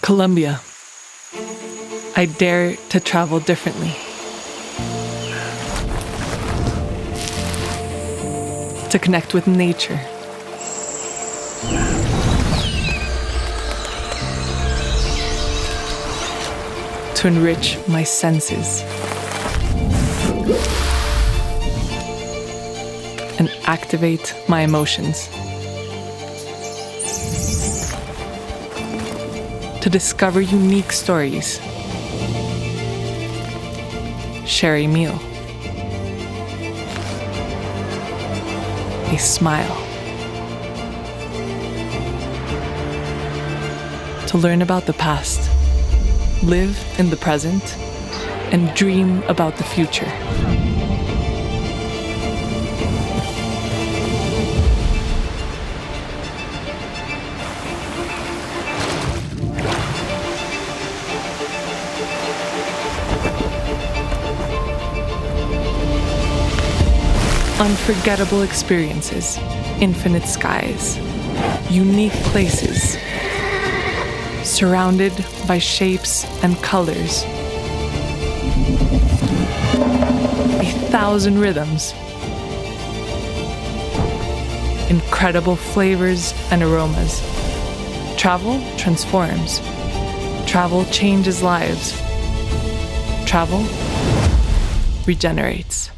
Colombia. I dare to travel differently. To connect with nature. To enrich my senses. And activate my emotions. To discover unique stories. Share a meal. A smile. To learn about the past, live in the present, and dream about the future. Unforgettable experiences, infinite skies, unique places, surrounded by shapes and colors, 1,000 rhythms, incredible flavors and aromas. Travel transforms. Travel changes lives. Travel regenerates.